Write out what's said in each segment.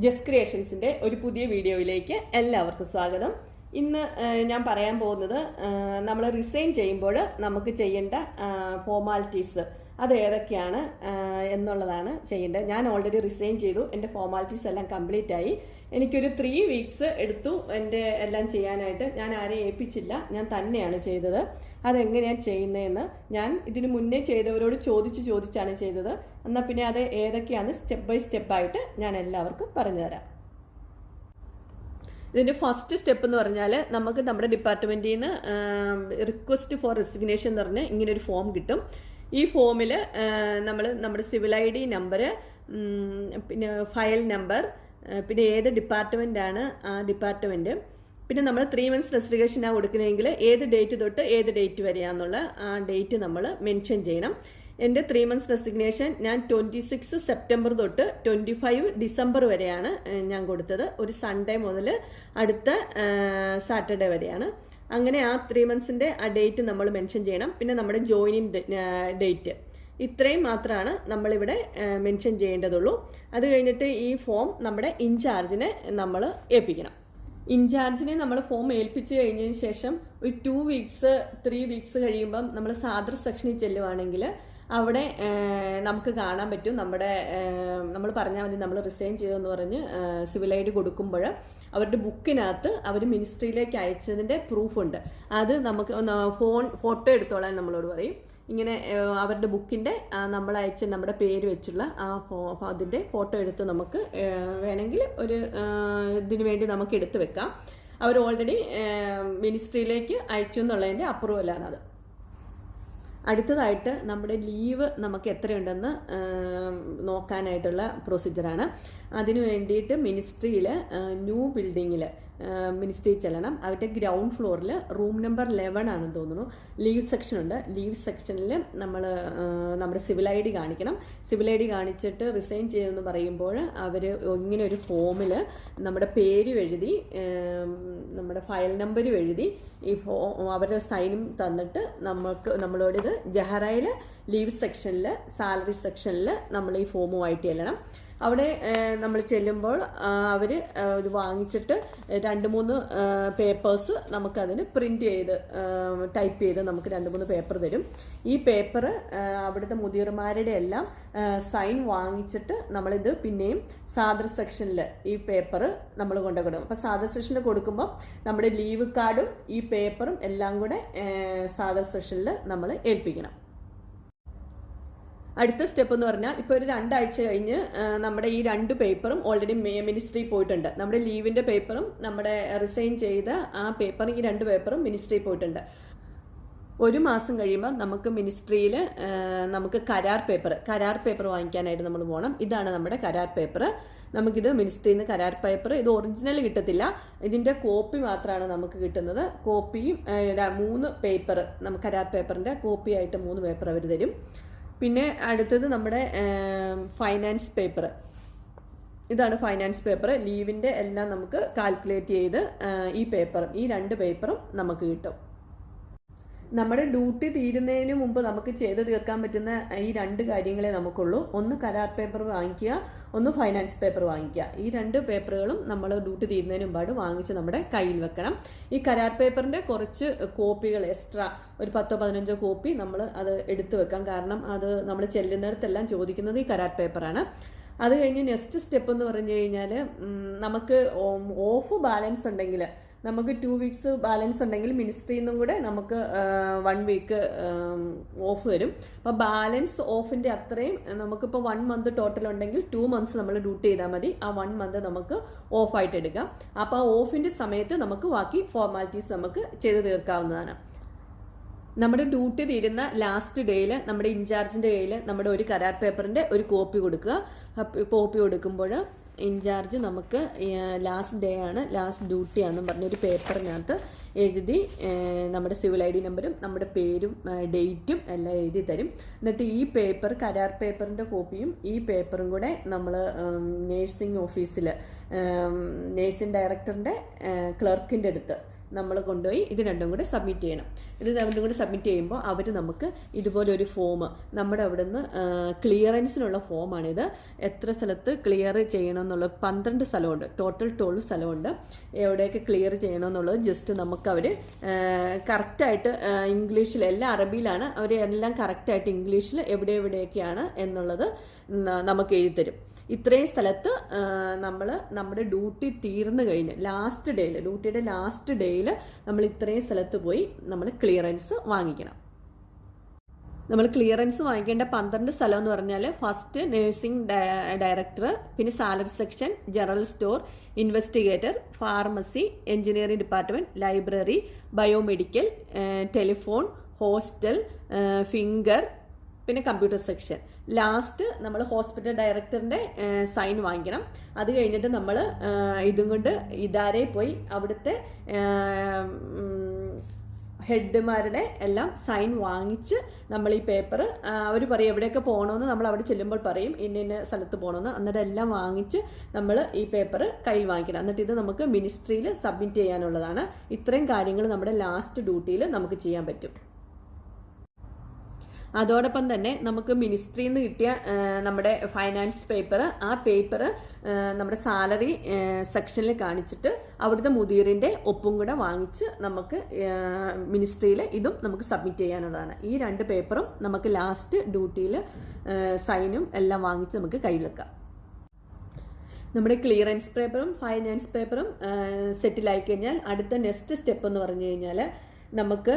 ജസ്ക്രിയേഷൻസിൻ്റെ ഒരു പുതിയ വീഡിയോയിലേക്ക് എല്ലാവർക്കും സ്വാഗതം. ഇന്ന് ഞാൻ പറയാൻ പോകുന്നത് നമ്മൾ റിസൈൻ ചെയ്യുമ്പോൾ നമുക്ക് ചെയ്യേണ്ട ഫോർമാലിറ്റീസ് അത് ഏതൊക്കെയാണ് എന്നുള്ളതാണ് ചെയ്യേണ്ടത്. ഞാൻ ഓൾറെഡി റിസൈൻ ചെയ്തു, എൻ്റെ ഫോർമാലിറ്റീസ് എല്ലാം കംപ്ലീറ്റ് ആയി. എനിക്കൊരു 3 വീക്സ് എടുത്തു എൻ്റെ എല്ലാം ചെയ്യാനായിട്ട്. ഞാൻ ആരെയും ഏൽപ്പിച്ചില്ല, ഞാൻ തന്നെയാണ് ചെയ്തത്. അതെങ്ങനെയാണ് ചെയ്യുന്നതെന്ന് ഞാൻ ഇതിന് മുന്നേ ചെയ്തവരോട് ചോദിച്ചാണ് ചെയ്തത്. എന്നാൽ പിന്നെ അത് ഏതൊക്കെയാണ് സ്റ്റെപ്പ് ബൈ സ്റ്റെപ്പായിട്ട് ഞാൻ എല്ലാവർക്കും പറഞ്ഞു തരാം. ഇതിൻ്റെ ഫസ്റ്റ് സ്റ്റെപ്പ് എന്ന് പറഞ്ഞാൽ നമുക്ക് നമ്മുടെ ഡിപ്പാർട്ട്മെൻറ്റിൽ നിന്ന് റിക്വസ്റ്റ് ഫോർ റെസിഗ്നേഷൻ എന്ന് പറഞ്ഞ് ഇങ്ങനൊരു ഫോം കിട്ടും. ഈ ഫോമിൽ നമ്മുടെ സിവിൽ ID നമ്പർ, പിന്നെ ഫയൽ നമ്പർ, പിന്നെ ഏത് ഡിപ്പാർട്ട്മെൻറ്റാണ് ആ ഡിപ്പാർട്ട്മെൻറ്റ്, പിന്നെ നമ്മൾ 3 months റെസിഗ്നേഷനാണ് കൊടുക്കണമെങ്കിൽ ഏത് ഡേറ്റ് തൊട്ട് ഏത് ഡേറ്റ് വരെയാണെന്നുള്ള ആ ഡേറ്റ് നമ്മൾ മെൻഷൻ ചെയ്യണം. എൻ്റെ 3 months റെസിഗ്നേഷൻ ഞാൻ 26 സെപ്റ്റംബർ തൊട്ട് 25 ഡിസംബർ വരെയാണ് ഞാൻ കൊടുത്തത്. ഒരു സൺഡേ മുതൽ അടുത്ത സാറ്റർഡേ വരെയാണ്. അങ്ങനെ ആ 3 monthsൻ്റെ ആ ഡേറ്റ് നമ്മൾ മെൻഷൻ ചെയ്യണം. പിന്നെ നമ്മുടെ ജോയിനിങ് ഡേറ്റ്, ഇത്രയും മാത്രമാണ് നമ്മളിവിടെ മെൻഷൻ ചെയ്യേണ്ടതുള്ളൂ. അത് കഴിഞ്ഞിട്ട് ഈ ഫോം നമ്മുടെ ഇൻചാർജിനെ നമ്മൾ ഏൽപ്പിക്കണം. ഇൻചാർജിനെ നമ്മൾ ഫോം ഏൽപ്പിച്ച് കഴിഞ്ഞതിന് ശേഷം ഒരു 2 വീക്സ് 3 വീക്സ് കഴിയുമ്പം നമ്മൾ സാദർ സെക്ഷനിൽ ചെല്ലുവാണെങ്കിൽ അവിടെ നമുക്ക് കാണാൻ പറ്റും. നമ്മൾ പറഞ്ഞാൽ മതി നമ്മൾ റിസൈൻ ചെയ്തെന്ന് പറഞ്ഞ് സിവിൽ ID കൊടുക്കുമ്പോൾ അവരുടെ ബുക്കിനകത്ത് അവർ മിനിസ്ട്രിയിലേക്ക് അയച്ചതിൻ്റെ പ്രൂഫുണ്ട്. അത് നമുക്ക് ഫോട്ടോ എടുത്തോളാൻ നമ്മളോട് പറയും. ഇങ്ങനെ അവരുടെ ബുക്കിൻ്റെ നമ്മൾ അയച്ച നമ്മുടെ പേര് വെച്ചുള്ള അതിൻ്റെ ഫോട്ടോ എടുത്ത് നമുക്ക് വേണമെങ്കിൽ ഒരു ഇതിനു വേണ്ടി നമുക്ക് എടുത്ത് വെക്കാം. അവർ ഓൾറെഡി മിനിസ്ട്രിയിലേക്ക് അയച്ചു എന്നുള്ളതിൻ്റെ അപ്രൂവലാണത്. അടുത്തതായിട്ട് നമ്മുടെ ലീവ് നമുക്ക് എത്രയുണ്ടെന്ന് നോക്കാനായിട്ടുള്ള പ്രൊസീജിയറാണ്. അതിനു വേണ്ടിയിട്ട് മിനിസ്ട്രിയിൽ ന്യൂ ബിൽഡിങ്ങിൽ മിനിസ്ട്രി ചെല്ലണം. അവരുടെ ഗ്രൗണ്ട് ഫ്ലോറിൽ റൂം നമ്പർ 11 ആണെന്ന് തോന്നുന്നു, ലീവ് സെക്ഷൻ ഉണ്ട്. ലീവ് സെക്ഷനിൽ നമ്മുടെ സിവിൽ ID കാണിക്കണം. സിവിൽ ID കാണിച്ചിട്ട് റിസൈൻ ചെയ്തെന്ന് പറയുമ്പോൾ അവർ ഇങ്ങനെ ഒരു ഫോമിൽ നമ്മുടെ പേരും എഴുതി നമ്മുടെ ഫയൽ നമ്പരും എഴുതി ഈ അവരുടെ സൈനും തന്നിട്ട് നമ്മളോടിത് ജഹറയിൽ ലീവ് സെക്ഷനിൽ സാലറി സെക്ഷനിൽ നമ്മൾ ഈ ഫോമുമായിട്ട് ചെല്ലണം. അവിടെ നമ്മൾ ചെല്ലുമ്പോൾ അവർ ഇത് വാങ്ങിച്ചിട്ട് 2-3 പേപ്പേഴ്സ് നമുക്കതിന് പ്രിൻ്റ് ചെയ്ത് ടൈപ്പ് ചെയ്ത് നമുക്ക് 2-3 പേപ്പർ തരും. ഈ പേപ്പർ അവിടുത്തെ മുതിർമാരുടെ എല്ലാം സൈൻ വാങ്ങിച്ചിട്ട് നമ്മളിത് പിന്നെയും സാദർ സെക്ഷനിൽ ഈ പേപ്പർ നമ്മൾ കൊണ്ടുകൊടുക്കും. അപ്പോൾ സാദർ സെക്ഷനിൽ കൊടുക്കുമ്പോൾ നമ്മുടെ ലീവ് കാർഡും ഈ പേപ്പറും എല്ലാം കൂടെ സാദർ സെക്ഷനിൽ നമ്മൾ ഏൽപ്പിക്കണം. അടുത്ത സ്റ്റെപ്പ് എന്ന് പറഞ്ഞാൽ ഇപ്പോൾ ഒരു 2 ആഴ്ച കഴിഞ്ഞ് നമ്മുടെ ഈ 2 പേപ്പറും ഓൾറെഡി മിനിസ്ട്രി പോയിട്ടുണ്ട്. നമ്മുടെ ലീവിൻ്റെ പേപ്പറും നമ്മുടെ റിസൈൻ ചെയ്ത ആ പേപ്പറും, ഈ 2 പേപ്പറും മിനിസ്ട്രി പോയിട്ടുണ്ട്. 1 മാസം കഴിയുമ്പോൾ നമുക്ക് മിനിസ്ട്രിയിൽ നമുക്ക് കരാർ പേപ്പർ വാങ്ങിക്കാനായിട്ട് നമ്മൾ പോകണം. ഇതാണ് നമ്മുടെ കരാർ പേപ്പർ. നമുക്കിത് മിനിസ്ട്രിയിൽ നിന്ന് കരാർ പേപ്പർ, ഇത് ഒറിജിനൽ കിട്ടത്തില്ല, ഇതിൻ്റെ കോപ്പി മാത്രമാണ് നമുക്ക് കിട്ടുന്നത്. കോപ്പിയും 3 പേപ്പർ, നമുക്ക് കരാർ പേപ്പറിൻ്റെ കോപ്പിയായിട്ട് 3 പേപ്പർ അവർ തരും. പിന്നെ അടുത്തത് നമ്മുടെ ഫൈനാൻസ് പേപ്പർ. ഇതാണ് ഫൈനാൻസ് പേപ്പർ. ലീവിൻ്റെ എല്ലാം നമുക്ക് കാൽക്കുലേറ്റ് ചെയ്ത് ഈ 2 പേപ്പറും നമുക്ക് കിട്ടും. നമ്മുടെ ഡ്യൂട്ടി തീരുന്നതിന് മുമ്പ് നമുക്ക് ചെയ്ത് തീർക്കാൻ പറ്റുന്ന ഈ 2 കാര്യങ്ങളെ നമുക്കുള്ളൂ. ഒന്ന് കരാർ പേപ്പർ വാങ്ങിക്കുക, ഒന്ന് ഫൈനാൻസ് പേപ്പർ വാങ്ങിക്കുക. ഈ 2 പേപ്പറുകളും നമ്മൾ ഡ്യൂട്ടി തീരുന്നതിന് മുമ്പാട് വാങ്ങിച്ച് നമ്മുടെ കയ്യിൽ വെക്കണം. ഈ കരാർ പേപ്പറിൻ്റെ കുറച്ച് കോപ്പികൾ എക്സ്ട്രാ ഒരു 10-15 കോപ്പി നമ്മൾ അത് എടുത്തു വെക്കാം. കാരണം അത് നമ്മൾ ചെല്ലുന്നിടത്തെല്ലാം ചോദിക്കുന്നത് ഈ കരാർ പേപ്പറാണ്. അത് കഴിഞ്ഞ് നെക്സ്റ്റ് സ്റ്റെപ്പ് എന്ന് പറഞ്ഞു കഴിഞ്ഞാൽ നമുക്ക് ഓഫ് ബാലൻസ് ഉണ്ടെങ്കിൽ, നമുക്ക് 2 വീക്സ് ബാലൻസ് ഉണ്ടെങ്കിൽ മിനിസ്ട്രിയിൽ നിന്നും കൂടെ നമുക്ക് 1 വീക്ക് ഓഫ് തരും. അപ്പോൾ ബാലൻസ് ഓഫിൻ്റെ അത്രയും നമുക്കിപ്പോൾ 1 മന്ത് ടോട്ടൽ ഉണ്ടെങ്കിൽ 2 months നമ്മൾ ഡ്യൂട്ടി ചെയ്താൽ മതി. ആ 1 മന്ത് നമുക്ക് ഓഫായിട്ട് എടുക്കാം. അപ്പോൾ ആ ഓഫിൻ്റെ സമയത്ത് നമുക്ക് ബാക്കി ഫോർമാലിറ്റീസ് നമുക്ക് ചെയ്ത് തീർക്കാവുന്നതാണ്. നമ്മുടെ ഡ്യൂട്ടി തീരുന്ന ലാസ്റ്റ് ഡേയിൽ നമ്മുടെ ഇൻചാർജിൻ്റെ കയ്യിൽ നമ്മുടെ ഒരു കരാർ പേപ്പറിൻ്റെ ഒരു കോപ്പി കൊടുക്കുക. കോപ്പി കൊടുക്കുമ്പോൾ ഇൻചാർജ് നമുക്ക് ലാസ്റ്റ് ഡേ ആണ്, ലാസ്റ്റ് ഡ്യൂട്ടി ആണെന്നും പറഞ്ഞൊരു പേപ്പറിനകത്ത് എഴുതി നമ്മുടെ സിവിൽ ID നമ്പറും നമ്മുടെ പേരും ഡേറ്റും എല്ലാം എഴുതി തരും. എന്നിട്ട് ഈ പേപ്പർ, കരാർ പേപ്പറിൻ്റെ കോപ്പിയും ഈ പേപ്പറും കൂടെ നമ്മൾ നേഴ്സിംഗ് ഓഫീസിൽ നേഴ്സിംഗ് ഡയറക്ടറിൻ്റെ ക്ലർക്കിൻ്റെ അടുത്ത് നമ്മൾ കൊണ്ടുപോയി ഇത് രണ്ടും കൂടെ സബ്മിറ്റ് ചെയ്യണം. ഇത് രണ്ടും കൂടെ സബ്മിറ്റ് ചെയ്യുമ്പോൾ അവർ നമുക്ക് ഇതുപോലെ ഒരു ഫോം, നമ്മുടെ അവിടെ നിന്ന് ക്ലിയറൻസിനുള്ള ഫോമാണിത്. എത്ര സ്ഥലത്ത് ക്ലിയർ ചെയ്യണമെന്നുള്ളത് 12 സ്ഥലമുണ്ട്, ടോട്ടൽ 12 സ്ഥലമുണ്ട്. എവിടെയൊക്കെ ക്ലിയർ ചെയ്യണമെന്നുള്ളത് ജസ്റ്റ് നമുക്ക് അവർ കറക്റ്റായിട്ട് ഇംഗ്ലീഷിൽ, എല്ലാം അറബിയിലാണ്, അവർ എല്ലാം കറക്റ്റായിട്ട് ഇംഗ്ലീഷിൽ എവിടെയൊക്കെയാണ് എന്നുള്ളത് നമുക്ക് എഴുതിത്തരും. ഇത്രയും സ്ഥലത്ത് നമ്മൾ നമ്മുടെ ഡ്യൂട്ടി തീർന്നു കഴിഞ്ഞ് ഡ്യൂട്ടിയുടെ ലാസ്റ്റ് ഡേയിൽ നമ്മൾ ഇത്രയും സ്ഥലത്ത് പോയി നമ്മൾ ക്ലിയറൻസ് വാങ്ങിക്കണം. നമ്മൾ ക്ലിയറൻസ് വാങ്ങിക്കേണ്ട 12 സ്ഥലം എന്ന് പറഞ്ഞാൽ ഫസ്റ്റ് നഴ്സിംഗ് ഡയറക്ടർ, പിന്നെ salary section, general store, investigator, pharmacy, engineering department, library, biomedical, telephone, hostel, finger, പിന്നെ കമ്പ്യൂട്ടർ സെക്ഷൻ. ലാസ്റ്റ് നമ്മൾ ഹോസ്പിറ്റൽ ഡയറക്ടറിൻ്റെ സൈൻ വാങ്ങിക്കണം. അത് കഴിഞ്ഞിട്ട് നമ്മൾ ഇതും കൊണ്ട് ഇതാരെ പോയി അവിടുത്തെ ഹെഡ്മാരുടെ എല്ലാം സൈൻ വാങ്ങിച്ച് നമ്മൾ ഈ പേപ്പർ, അവർ പറയും എവിടെയൊക്കെ പോകണമെന്ന്, നമ്മൾ അവിടെ ചെല്ലുമ്പോൾ പറയും ഇന്ന സ്ഥലത്ത് പോകണമെന്ന്. എന്നിട്ട് എല്ലാം വാങ്ങിച്ച് നമ്മൾ ഈ പേപ്പർ കയ്യിൽ വാങ്ങിക്കണം. എന്നിട്ട് ഇത് നമുക്ക് മിനിസ്ട്രിയിൽ സബ്മിറ്റ് ചെയ്യാനുള്ളതാണ്. ഇത്രയും കാര്യങ്ങൾ നമ്മുടെ ലാസ്റ്റ് ഡ്യൂട്ടിയിൽ നമുക്ക് ചെയ്യാൻ പറ്റും. അതോടൊപ്പം തന്നെ നമുക്ക് മിനിസ്ട്രിയിൽ നിന്ന് കിട്ടിയ നമ്മുടെ ഫൈനാൻസ് പേപ്പർ, ആ പേപ്പർ നമ്മുടെ സാലറി സെക്ഷനിൽ കാണിച്ചിട്ട് അവിടുത്തെ മുദീറിൻ്റെ ഒപ്പും കൂടെ വാങ്ങിച്ച് നമുക്ക് മിനിസ്ട്രിയിൽ ഇതും നമുക്ക് സബ്മിറ്റ് ചെയ്യാനുള്ളതാണ്. ഈ 2 പേപ്പറും നമുക്ക് ലാസ്റ്റ് ഡ്യൂട്ടിയിൽ സൈനും എല്ലാം വാങ്ങിച്ച് നമുക്ക് കയ്യിൽ വെക്കാം. നമ്മുടെ ക്ലിയറൻസ് പേപ്പറും ഫൈനാൻസ് പേപ്പറും സെറ്റിലായി കഴിഞ്ഞാൽ അടുത്ത നെക്സ്റ്റ് സ്റ്റെപ്പ് എന്ന് പറഞ്ഞു കഴിഞ്ഞാൽ നമുക്ക്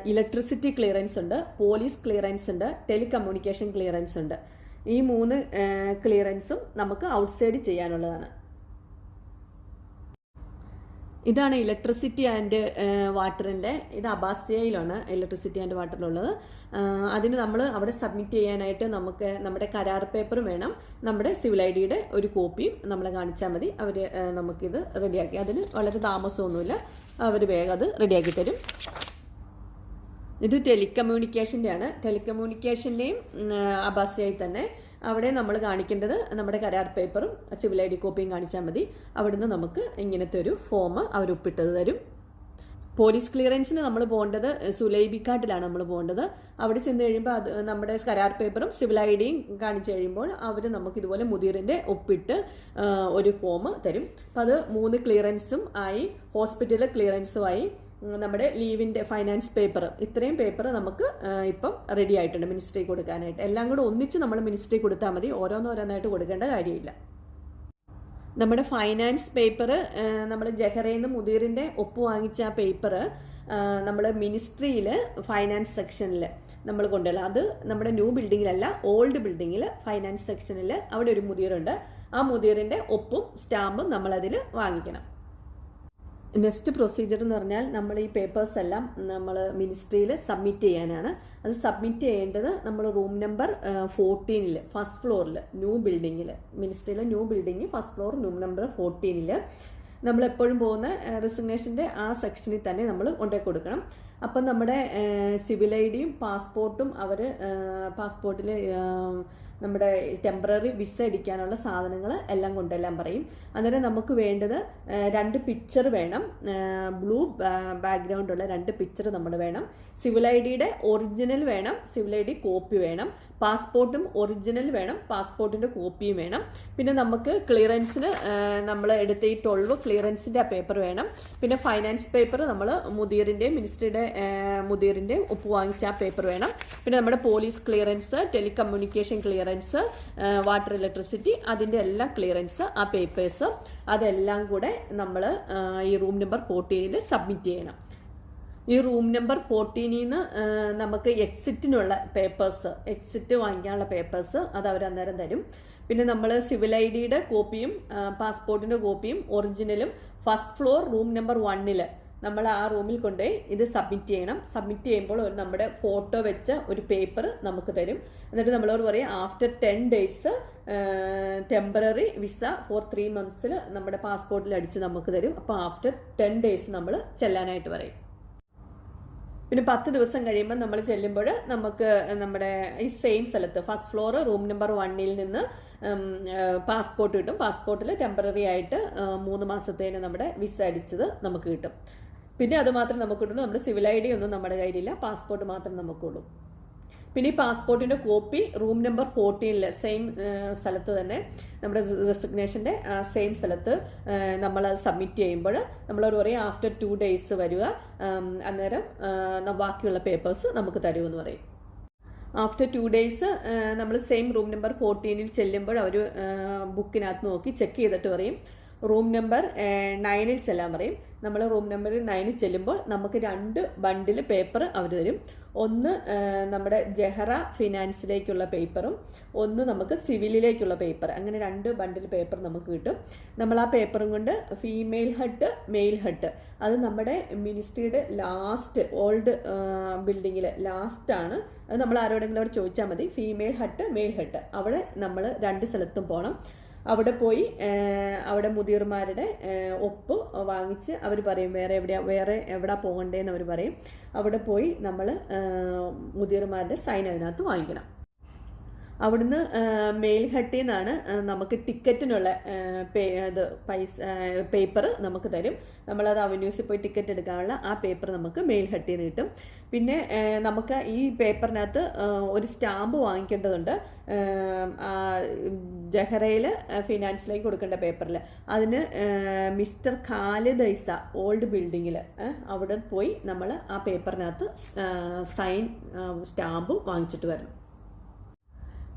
ഇലക്ട്രിസിറ്റി ക്ലിയറൻസ് ഉണ്ട്, പോലീസ് ക്ലിയറൻസ് ഉണ്ട്, ടെലികമ്മ്യൂണിക്കേഷൻ ക്ലിയറൻസ് ഉണ്ട്. ഈ 3 ക്ലിയറൻസും നമുക്ക് ഔട്ട്സൈഡ് ചെയ്യാനുള്ളതാണ്. ഇതാണ് ഇലക്ട്രിസിറ്റി ആൻഡ് വാട്ടറിൻ്റെ, ഇത് അബാസിയയിലാണ് ഇലക്ട്രിസിറ്റി ആൻഡ് വാട്ടറിലുള്ളത്. അതിന് നമ്മൾ അവിടെ സബ്മിറ്റ് ചെയ്യാനായിട്ട് നമുക്ക് നമ്മുടെ കരാർ പേപ്പർ വേണം, നമ്മുടെ സിവിൽ ഐ.ഡിയുടെ ഒരു കോപ്പിയും നമ്മളെ കാണിച്ചാൽ മതി. അവർ നമുക്കിത് റെഡിയാക്കി, അതിന് വളരെ താമസമൊന്നുമില്ല, അവർ വേഗം അത് റെഡിയാക്കി തരും. ഇത് ടെലികമ്മ്യൂണിക്കേഷൻ്റെയാണ്. ടെലികമ്മ്യൂണിക്കേഷൻ്റെയും അബാസിയായി തന്നെ അവിടെ നമ്മൾ കാണിക്കേണ്ടത് നമ്മുടെ കരാർ പേപ്പറും സിവിൽ ഐ.ഡി കോപ്പിയും കാണിച്ചാൽ മതി. അവിടുന്ന് നമുക്ക് ഇങ്ങനത്തെ ഒരു ഫോം അവർ ഒപ്പിട്ടത് തരും. പോലീസ് ക്ലിയറൻസിന് നമ്മൾ പോകേണ്ടത് സുലൈബിക്കാട്ടിലാണ് നമ്മൾ പോകേണ്ടത്. അവിടെ ചെന്ന് കഴിയുമ്പോൾ അത് നമ്മുടെ കരാർ പേപ്പറും സിവിൽ ഐ.ഡിയും കാണിച്ചു കഴിയുമ്പോൾ അവർ നമുക്ക് ഇതുപോലെ മുദീറിൻ്റെ ഒപ്പിട്ട് ഒരു ഫോം തരും. അപ്പം അത് 3 ക്ലിയറൻസും ആയി, ഹോസ്പിറ്റൽ ക്ലിയറൻസും ആയി, നമ്മുടെ ലീവിൻ്റെ ഫൈനാൻസ് പേപ്പർ, ഇത്രയും പേപ്പർ നമുക്ക് ഇപ്പം റെഡി ആയിട്ടുണ്ട് മിനിസ്ട്രി കൊടുക്കാനായിട്ട്. എല്ലാം കൂടെ ഒന്നിച്ച് നമ്മൾ മിനിസ്ട്രി കൊടുത്താൽ മതി, ഓരോന്നോരോന്നായിട്ട് കൊടുക്കേണ്ട കാര്യമില്ല. നമ്മുടെ ഫൈനാൻസ് പേപ്പർ നമ്മൾ ജഹറയിൽ നിന്ന് മുദീറിൻ്റെ ഒപ്പ് വാങ്ങിച്ച ആ പേപ്പർ നമ്മൾ മിനിസ്ട്രിയിൽ ഫൈനാൻസ് സെക്ഷനിൽ നമ്മൾ കൊണ്ടുവരില്ല. അത് നമ്മുടെ ന്യൂ ബിൽഡിങ്ങിലല്ല, ഓൾഡ് ബിൽഡിങ്ങിൽ ഫൈനാൻസ് സെക്ഷനിൽ അവിടെ ഒരു മുദീറുണ്ട്. ആ മുദീറിൻ്റെ ഒപ്പും സ്റ്റാമ്പും നമ്മളതിൽ വാങ്ങിക്കണം. നെക്സ്റ്റ് പ്രൊസീജിയർ എന്ന് പറഞ്ഞാൽ നമ്മൾ ഈ പേപ്പേഴ്സ് എല്ലാം നമ്മൾ മിനിസ്ട്രിയിൽ സബ്മിറ്റ് ചെയ്യാനാണ്. അത് സബ്മിറ്റ് ചെയ്യേണ്ടത് നമ്മൾ റൂം നമ്പർ 14 ഫസ്റ്റ് ഫ്ലോറിൽ ന്യൂ ബിൽഡിങ്ങിൽ, മിനിസ്ട്രിയിലെ new building first floor room number 14 നമ്മളെപ്പോഴും പോകുന്ന റെസിഗ്നേഷൻ്റെ ആ സെക്ഷനിൽ തന്നെ നമ്മൾ കൊണ്ടുപോയി കൊടുക്കണം. അപ്പം നമ്മുടെ സിവിൽ ഐ.ഡിയും പാസ്പോർട്ടും അവർ പാസ്പോർട്ടിൽ നമ്മുടെ ടെമ്പററി വിസ അടിക്കാനുള്ള സാധനങ്ങൾ എല്ലാം കൊണ്ടെല്ലാം പറയും. അന്നേരം നമുക്ക് വേണ്ടത് 2 പിക്ചർ വേണം, ബ്ലൂ ബാക്ക്ഗ്രൗണ്ടുള്ള 2 പിക്ചർ നമ്മൾ വേണം. സിവിൽ ഐ.ഡിയുടെ ഒറിജിനൽ വേണം, സിവിൽ ഐ.ഡി കോപ്പി വേണം, പാസ്പോർട്ടും ഒറിജിനൽ വേണം, പാസ്പോർട്ടിൻ്റെ കോപ്പിയും വേണം. പിന്നെ നമുക്ക് ക്ലിയറൻസിന് നമ്മൾ എടുത്ത ഈ 12 ക്ലിയറൻസിൻ്റെ ആ പേപ്പർ വേണം. പിന്നെ ഫൈനാൻസ് പേപ്പർ നമ്മൾ മുദീറിൻ്റെയും മിനിസ്ട്രിയുടെ മുദീറിൻ്റെയും ഒപ്പ് വാങ്ങിച്ച ആ പേപ്പർ വേണം. പിന്നെ നമ്മുടെ police clearance, telecommunication clearance, water electricity, അതിൻ്റെ എല്ലാ ക്ലിയറൻസ്, ആ പേപ്പേഴ്സ് അതെല്ലാം കൂടെ നമ്മൾ ഈ റൂം നമ്പർ 14 സബ്മിറ്റ് ചെയ്യണം. ഈ റൂം നമ്പർ 14 നമുക്ക് എക്സിറ്റിനുള്ള പേപ്പേഴ്സ്, എക്സിറ്റ് വാങ്ങിക്കാനുള്ള പേപ്പേഴ്സ് അത് അവർ അന്നേരം തരും. പിന്നെ നമ്മൾ സിവിൽ ഐ.ഡിയുടെ കോപ്പിയും പാസ്പോർട്ടിൻ്റെ കോപ്പിയും ഒറിജിനലും ഫസ്റ്റ് ഫ്ലോർ റൂം നമ്പർ 1 നമ്മൾ ആ റൂമിൽ കൊണ്ടുപോയി ഇത് സബ്മിറ്റ് ചെയ്യണം. സബ്മിറ്റ് ചെയ്യുമ്പോൾ നമ്മുടെ ഫോട്ടോ വെച്ച ഒരു പേപ്പർ നമുക്ക് തരും. എന്നിട്ട് നമ്മളോട് പറയും after 10 days temporary visa for 3 months നമ്മുടെ പാസ്പോർട്ടിൽ അടിച്ച് നമുക്ക് തരും. അപ്പോൾ ആഫ്റ്റർ 10 days നമ്മൾ ചെല്ലാനായിട്ട് പറയും. പിന്നെ 10 ദിവസം കഴിയുമ്പോൾ നമ്മൾ ചെല്ലുമ്പോൾ നമുക്ക് നമ്മുടെ ഈ സെയിം സ്ഥലത്ത് first floor room number 1 passport കിട്ടും. പാസ്പോർട്ടിൽ ടെമ്പററി ആയിട്ട് 3 മാസത്തേന് നമ്മുടെ വിസ അടിച്ചത് നമുക്ക് കിട്ടും. പിന്നെ അത് മാത്രം നമുക്കുള്ളൂ. നമ്മുടെ സിവിൽ ID ഒന്നും നമ്മുടെ കയ്യിലില്ല, പാസ്പോർട്ട് മാത്രം നമുക്കുള്ളൂ. പിന്നെ ഈ പാസ്പോർട്ടിൻ്റെ കോപ്പി റൂം നമ്പർ 14 സെയിം സ്ഥലത്ത് തന്നെ, നമ്മുടെ റെസിഗ്നേഷൻ്റെ സെയിം സ്ഥലത്ത് നമ്മൾ സബ്മിറ്റ് ചെയ്യുമ്പോൾ നമ്മളോട് പറയും ആഫ്റ്റർ 2 days വരിക, അന്നേരം ബാക്കിയുള്ള പേപ്പേഴ്സ് നമുക്ക് തരുമെന്ന് പറയും. ആഫ്റ്റർ 2 days നമ്മൾ സെയിം റൂം നമ്പർ 14 ചെല്ലുമ്പോൾ അവർ ബുക്കിനകത്ത് നോക്കി ചെക്ക് ചെയ്തിട്ട് പറയും റൂം നമ്പർ 9 ചെല്ലാൻ പറയും. നമ്മൾ റൂം നമ്പർ 9 ചെല്ലുമ്പോൾ നമുക്ക് 2 ബണ്ടിൽ പേപ്പർ അവർ തരും. ഒന്ന് നമ്മുടെ ജെഹറ ഫിനാൻസിലേക്കുള്ള പേപ്പറും ഒന്ന് നമുക്ക് സിവിലിലേക്കുള്ള പേപ്പർ. അങ്ങനെ 2 ബണ്ടിൽ പേപ്പർ നമുക്ക് കിട്ടും. നമ്മൾ ആ പേപ്പറും കൊണ്ട് ഫീമെയിൽ ഹട്ട്, മെയിൽ ഹട്ട്, അത് നമ്മുടെ മിനിസ്ട്രിയുടെ ലാസ്റ്റ് ഓൾഡ് ബിൽഡിങ്ങിൽ ലാസ്റ്റാണ്. അത് നമ്മൾ ആരോടെങ്കിലും അവിടെ ചോദിച്ചാൽ മതി. ഫീമെയിൽ ഹട്ട്, മെയിൽ ഹട്ട്, അവിടെ നമ്മൾ 2 സ്ഥലത്തും പോകണം. അവിടെ പോയി അവിടെ മുതിർമാരുടെ ഒപ്പ് വാങ്ങിച്ച് അവർ പറയും വേറെ എവിടെ പോകണ്ടേന്ന് അവർ പറയും. അവിടെ പോയി നമ്മൾ മുതിർമാരുടെ സൈൻ അതിനകത്ത് വാങ്ങിക്കണം. അവിടുന്ന് മെയിൽ ഹട്ടിൽ നിന്നാണ് നമുക്ക് ടിക്കറ്റിനുള്ള പേപ്പർ നമുക്ക് തരും. നമ്മളത് അവന്യൂസിൽ പോയി ടിക്കറ്റ് എടുക്കാനുള്ള ആ പേപ്പർ നമുക്ക് മെയിൽ ഹട്ടിൽ നിന്ന് കിട്ടും. പിന്നെ നമുക്ക് ഈ പേപ്പറിനകത്ത് ഒരു സ്റ്റാമ്പ് വാങ്ങിക്കേണ്ടതുണ്ട്. ജഹറയിൽ ഫിനാൻസിലേക്ക് കൊടുക്കേണ്ട പേപ്പറിൽ അതിന് മിസ്റ്റർ ഖാലിദ് ഐസ ഓൾഡ് ബിൽഡിങ്ങിൽ അവിടെ പോയി നമ്മൾ ആ പേപ്പറിനകത്ത് സൈൻ സ്റ്റാമ്പ് വാങ്ങിച്ചിട്ട് വരണം.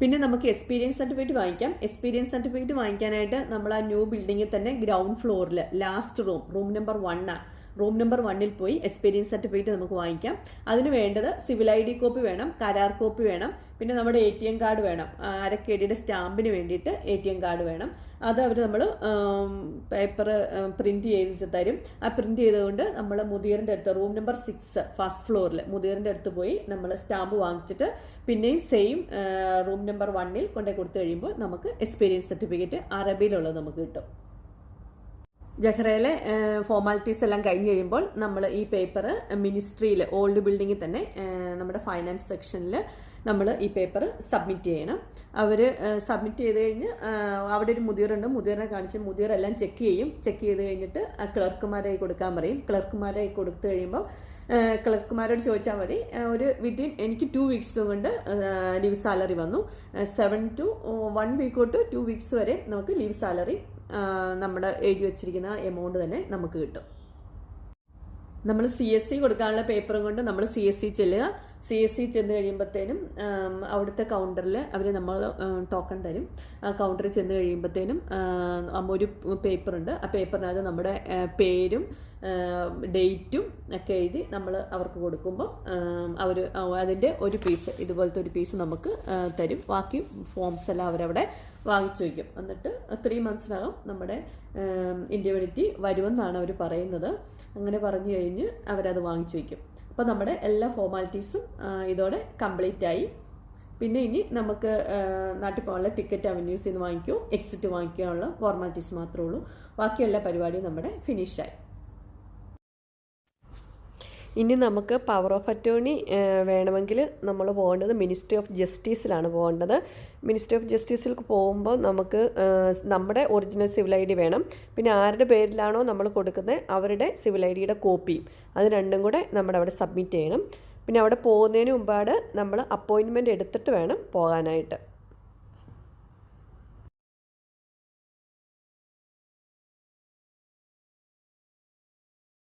പിന്നെ നമുക്ക് എക്സ്പീരിയൻസ് സർട്ടിഫിക്കറ്റ് വാങ്ങിക്കാം. എക്സ്പീരിയൻസ് സർട്ടിഫിക്കറ്റ് വാങ്ങിക്കാനായിട്ട് നമ്മൾ ആ ന്യൂ ബിൽഡിങ്ങിൽ തന്നെ ഗ്രൗണ്ട് ഫ്ലോറിൽ last room number 1 room number 1 പോയി എക്സ്പീരിയൻസ് സർട്ടിഫിക്കറ്റ് നമുക്ക് വാങ്ങിക്കാം. അതിന് വേണ്ടത് സിവിൽ ID കോപ്പി വേണം, കരാർ കോപ്പി വേണം, പിന്നെ നമ്മുടെ ATM കാർഡ് വേണം. അരക്കേടിയുടെ സ്റ്റാമ്പിന് വേണ്ടിയിട്ട് ATM കാർഡ് വേണം. അത് അവർ നമ്മൾ പേപ്പർ പ്രിന്റ് ചെയ്ത് തരും. ആ പ്രിന്റ് ചെയ്തുകൊണ്ട് നമ്മൾ മുദീറിൻ്റെ അടുത്ത് റൂം നമ്പർ 6 ഫസ്റ്റ് ഫ്ലോറിൽ മുദീറിൻ്റെ അടുത്ത് പോയി നമ്മൾ സ്റ്റാമ്പ് വാങ്ങിച്ചിട്ട് പിന്നെയും സെയിം റൂം നമ്പർ 1 കൊണ്ടുപോയി കൊടുത്തു കഴിയുമ്പോൾ നമുക്ക് എക്സ്പീരിയൻസ് സർട്ടിഫിക്കറ്റ് അറബിയിലുള്ളത് നമുക്ക് കിട്ടും. ജഹ്റയിലെ ഫോർമാലിറ്റീസ് എല്ലാം കഴിഞ്ഞ് കഴിയുമ്പോൾ നമ്മൾ ഈ പേപ്പർ മിനിസ്ട്രിയിൽ ഓൾഡ് ബിൽഡിങ്ങിൽ തന്നെ നമ്മുടെ ഫൈനാൻസ് സെക്ഷനിൽ നമ്മൾ ഈ പേപ്പർ സബ്മിറ്റ് ചെയ്യണം. അവർ സബ്മിറ്റ് ചെയ്ത് കഴിഞ്ഞ് അവിടെ ഒരു മുദീറുണ്ട്, മുദീറിനെ കാണിച്ച് മുദീറെല്ലാം ചെക്ക് ചെയ്യും. ചെക്ക് ചെയ്ത് കഴിഞ്ഞിട്ട് ക്ലർക്കുമാരെ കൊടുക്കാൻ പറയും. ക്ലർക്കുമാരെ കൊടുത്തു കഴിയുമ്പോൾ ക്ലർക്കുമാരോട് ചോദിച്ചാൽ മതി. എനിക്ക് 2 weeks കൊണ്ട് ലീവ് സാലറി വന്നു. 7 to 1 week തൊട്ട് 2 weeks വരെ നമുക്ക് ലീവ് സാലറി നമ്മുടെ എഴുതി വെച്ചിരിക്കുന്ന എമൗണ്ട് തന്നെ നമുക്ക് കിട്ടും. നമ്മൾ CSC കൊടുക്കാനുള്ള പേപ്പറും കൊണ്ട് നമ്മൾ CSC ചെല്ലുക. CSC ചെന്ന് കഴിയുമ്പോഴത്തേനും അവിടുത്തെ കൗണ്ടറിൽ അവർ നമ്മൾ ടോക്കൺ തരും. ആ കൗണ്ടറിൽ ചെന്ന് കഴിയുമ്പോഴത്തേനും ഒരു പേപ്പറുണ്ട്. ആ പേപ്പറിനകത്ത് നമ്മുടെ പേരും ഡേറ്റും ഒക്കെ എഴുതി നമ്മൾ അവർക്ക് കൊടുക്കുമ്പോൾ അവർ അതിൻ്റെ ഒരു പീസ് ഇതുപോലത്തെ ഒരു പീസ് നമുക്ക് തരും. ബാക്കി ഫോംസ് എല്ലാം അവരവിടെ വാങ്ങിച്ചു വയ്ക്കും. എന്നിട്ട് 3 monthsനകം നമ്മുടെ ഇൻഡിവിജ്വാലിറ്റി വരുമെന്നാണ് അവർ പറയുന്നത്. അങ്ങനെ പറഞ്ഞു കഴിഞ്ഞ് അവരത് വാങ്ങിച്ചു വയ്ക്കും. അപ്പോൾ നമ്മുടെ എല്ലാ ഫോർമാലിറ്റീസും ഇതോടെ കംപ്ലീറ്റ് ആയി. പിന്നെ ഇനി നമുക്ക് നാട്ടിൽ പോകാനുള്ള ടിക്കറ്റ് അവന്യൂസിൽ നിന്ന് വാങ്ങിക്കുകയോ എക്സിറ്റ് വാങ്ങിക്കാനുള്ള ഫോർമാലിറ്റീസ് മാത്രമേ ഉള്ളൂ. ബാക്കി എല്ലാ പരിപാടിയും നമ്മുടെ ഫിനിഷായി. ഇനി നമുക്ക് പവർ ഓഫ് അറ്റോർണി വേണമെങ്കിൽ നമ്മൾ പോകേണ്ടത് മിനിസ്ട്രി ഓഫ് ജസ്റ്റിസിലാണ് പോകേണ്ടത്. മിനിസ്ട്രി ഓഫ് ജസ്റ്റിസിൽ പോകുമ്പോൾ നമുക്ക് നമ്മുടെ ഒറിജിനൽ സിവിൽ ID വേണം. പിന്നെ ആരുടെ പേരിലാണോ നമ്മൾ കൊടുക്കുന്നത് അവരുടെ സിവിൽ IDയുടെ കോപ്പിയും, അത് രണ്ടും കൂടെ നമ്മുടെ അവിടെ സബ്മിറ്റ് ചെയ്യണം. പിന്നെ അവിടെ പോകുന്നതിന് മുമ്പാട് നമ്മൾ അപ്പോയിൻമെൻറ്റ് എടുത്തിട്ട് വേണം പോകാനായിട്ട്.